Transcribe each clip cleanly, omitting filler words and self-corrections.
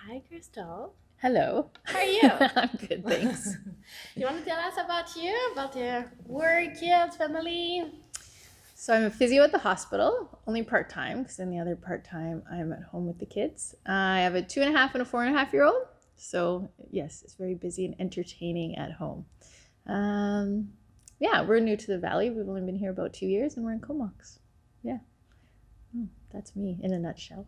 Hi, Crystal. Hello. How are you? I'm good, thanks. You want to tell us about you, about your work, kids, family? So I'm a physio at the hospital, only part-time, because then the other part-time I'm at home with the kids. I have a 2.5 and a 4.5-year-old. So yes, it's very busy and entertaining at home. Yeah, we're new to the Valley. We've only been here about 2 years and we're in Comox. Yeah. That's me in a nutshell.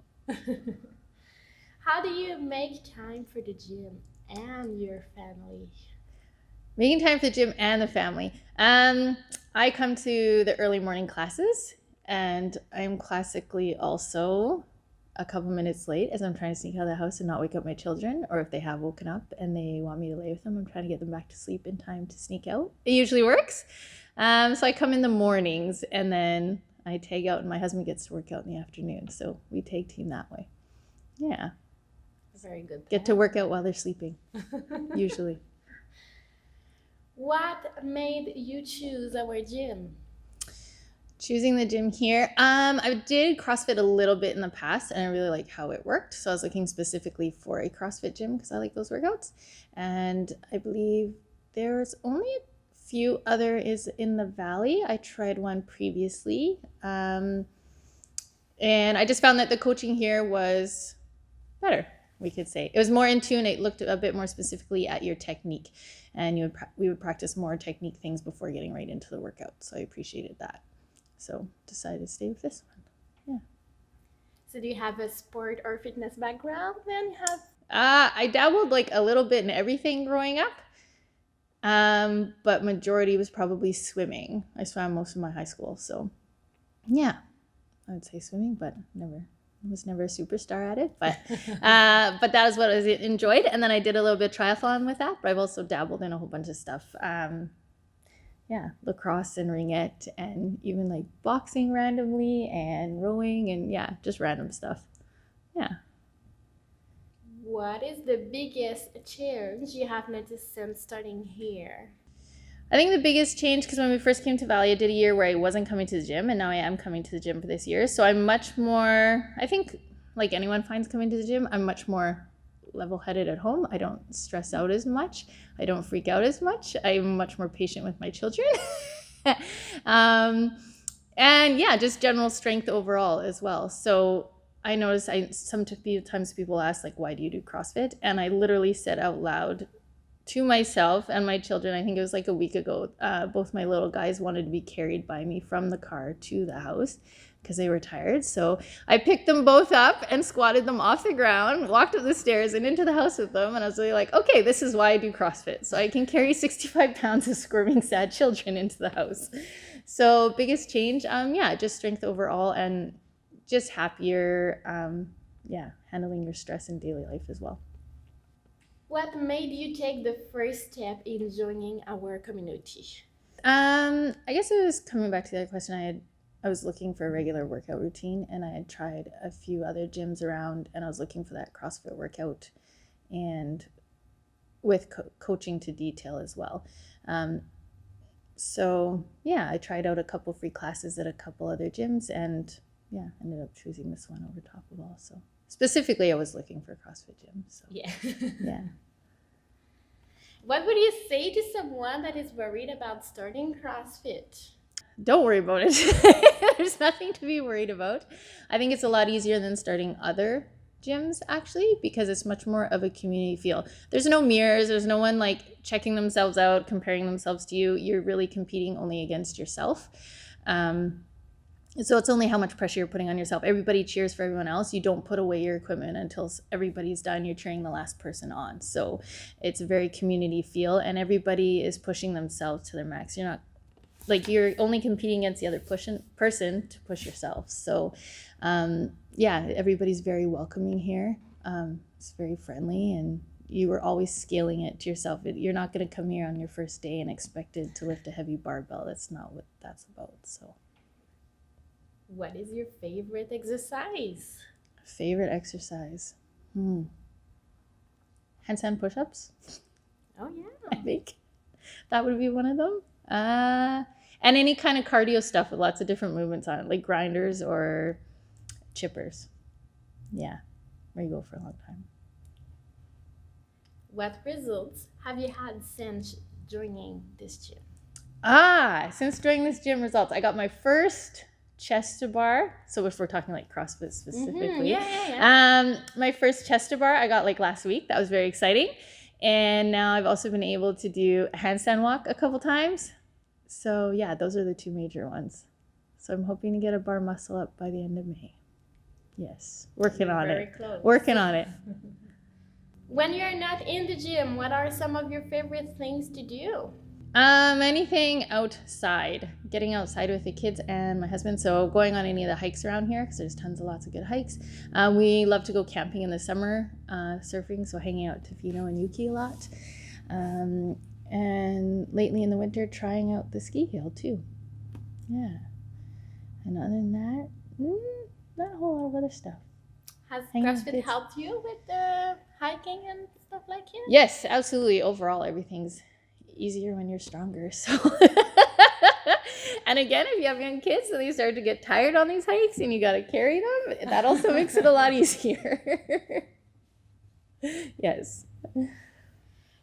How do you make time for the gym and your family? Making time for the gym and the family. I come to the early morning classes, and I'm classically also a couple minutes late as I'm trying to sneak out of the house and not wake up my children, or if they have woken up and they want me to lay with them, I'm trying to get them back to sleep in time to sneak out. It usually works. So I come in the mornings and then I tag out, and my husband gets to work out in the afternoon. So we tag team that way. Yeah. Very good. Get to work out while they're sleeping, usually. What made you choose our gym? Choosing the gym here. I did CrossFit a little bit in the past and I really like how it worked. So I was looking specifically for a CrossFit gym because I like those workouts. And I believe there's only a few other is in the Valley. I tried one previously. And I just found that the coaching here was better, we could say. It was more in tune. It looked a bit more specifically at your technique. And we would practice more technique things before getting right into the workout. So I appreciated that. So decided to stay with this one. Yeah. So do you have a sport or fitness background then? You have I dabbled like a little bit in everything growing up. But majority was probably swimming. I swam most of my high school. So yeah, I would say swimming, but was never a superstar at it. But that is what I enjoyed. And then I did a little bit of triathlon with that, but I've also dabbled in a whole bunch of stuff. Yeah, lacrosse and ringette and even like boxing randomly and rowing and yeah, just random stuff. Yeah. what is the biggest change you have noticed since starting here? I think the biggest change, because when we first came to Valley, I did a year where I wasn't coming to the gym, and now I am coming to the gym for this year. So I'm much more, I think, like anyone finds coming to the gym, I'm much more level-headed at home. I don't stress out as much. I don't freak out as much. I'm much more patient with my children. And yeah, just general strength overall as well. So I noticed sometimes people ask, like, why do you do CrossFit? And I literally said out loud to myself and my children, I think it was like a week ago, both my little guys wanted to be carried by me from the car to the house because they were tired. So I picked them both up and squatted them off the ground, walked up the stairs and into the house with them. And I was really like, okay, this is why I do CrossFit. So I can carry 65 pounds of squirming, sad children into the house. So biggest change, yeah, just strength overall and just happier, handling your stress in daily life as well. What made you take the first step in joining our community? I guess it was coming back to the other question. I was looking for a regular workout routine, and I had tried a few other gyms around, and I was looking for that CrossFit workout, and with coaching to detail as well. So yeah, I tried out a couple free classes at a couple other gyms, and yeah, ended up choosing this one over top of all. So specifically, I was looking for CrossFit gyms. So Yeah. yeah. What would you say to someone that is worried about starting CrossFit? Don't worry about it. There's nothing to be worried about. I think it's a lot easier than starting other gyms actually because it's much more of a community feel. There's no mirrors, there's no one like checking themselves out, comparing themselves to you. You're really competing only against yourself. So it's only how much pressure you're putting on yourself. Everybody cheers for everyone else. You don't put away your equipment until everybody's done. You're cheering the last person on. So it's a very community feel and everybody is pushing themselves to their max. You're not like you're only competing against the other person to push yourself. So yeah, everybody's very welcoming here. It's very friendly and you are always scaling it to yourself. You're not going to come here on your first day and expected to lift a heavy barbell. That's not what that's about. So what is your favorite exercise? Favorite exercise? Handstand push-ups. Oh yeah. I think that would be one of them. And any kind of cardio stuff with lots of different movements on it, like grinders or chippers. Yeah, where you go for a long time. what results have you had since joining this gym? Since joining this gym results, I got my first chest to bar. So if we're talking like CrossFit specifically, Yeah. my first chest to bar I got like last week. That was very exciting. And now I've also been able to do a handstand walk a couple times. So yeah, those are the two major ones. So I'm hoping to get a bar muscle up by the end of May. Yes, working You're on very it. close. Working on it. When you're not in the gym, what are some of your favorite things to do? Anything outside, getting outside with the kids and my husband. So going on any of the hikes around here, because there's lots of good hikes. We love to go camping in the summer, surfing, so hanging out to Tofino and Yuki a lot. And lately in the winter, trying out the ski hill too. Yeah. And other than that, not a whole lot of other stuff. Has Hanging with CrossFit kids. helped you with the hiking and stuff like that? Yes, absolutely. Overall, everything's easier when you're stronger. So, and again, if you have young kids and they start to get tired on these hikes and you got to carry them, that also makes it a lot easier. Yes. Do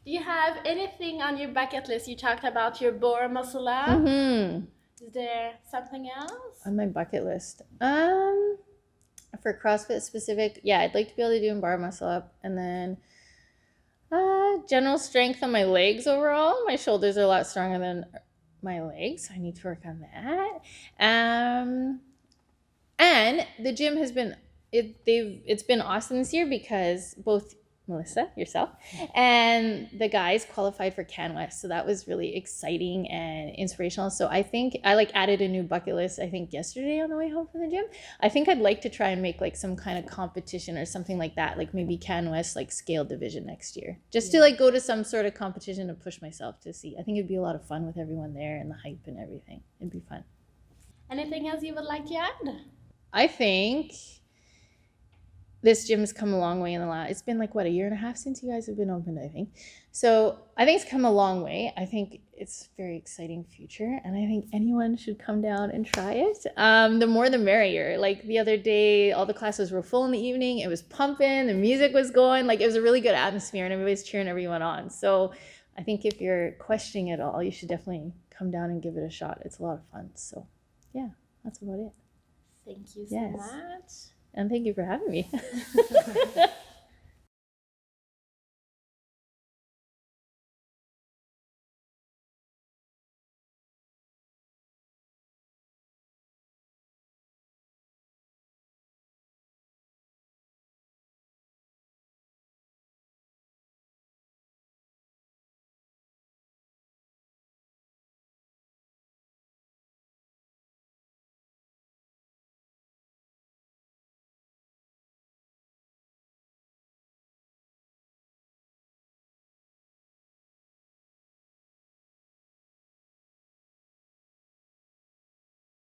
you have anything on your bucket list? You talked about your bar muscle up. Mm-hmm. Is there something else? On my bucket list, for CrossFit specific, yeah, I'd like to be able to do a bar muscle up, and then general strength on my legs overall. My shoulders are a lot stronger than my legs. I need to work on that. And the gym has been it's been awesome this year because both Melissa, yourself, and the guys qualified for CanWest. So that was really exciting and inspirational. So I think I added a new bucket list, I think yesterday on the way home from the gym. I think I'd like to try and make some kind of competition or something like that, like maybe CanWest scale division next year. Just to go to some sort of competition and push myself to see. I think it'd be a lot of fun with everyone there and the hype and everything. It'd be fun. Anything else you would like to add? I think this gym has come a long way in the last, it's been a year and a half since you guys have been opened, I think. So I think it's come a long way. I think it's a very exciting future, and I think anyone should come down and try it. The more the merrier. The other day, all the classes were full in the evening. It was pumping, the music was going. It was a really good atmosphere, and everybody's cheering everyone on. So I think if you're questioning it all, you should definitely come down and give it a shot. It's a lot of fun. So yeah, that's about it. Thank you so much. And thank you for having me.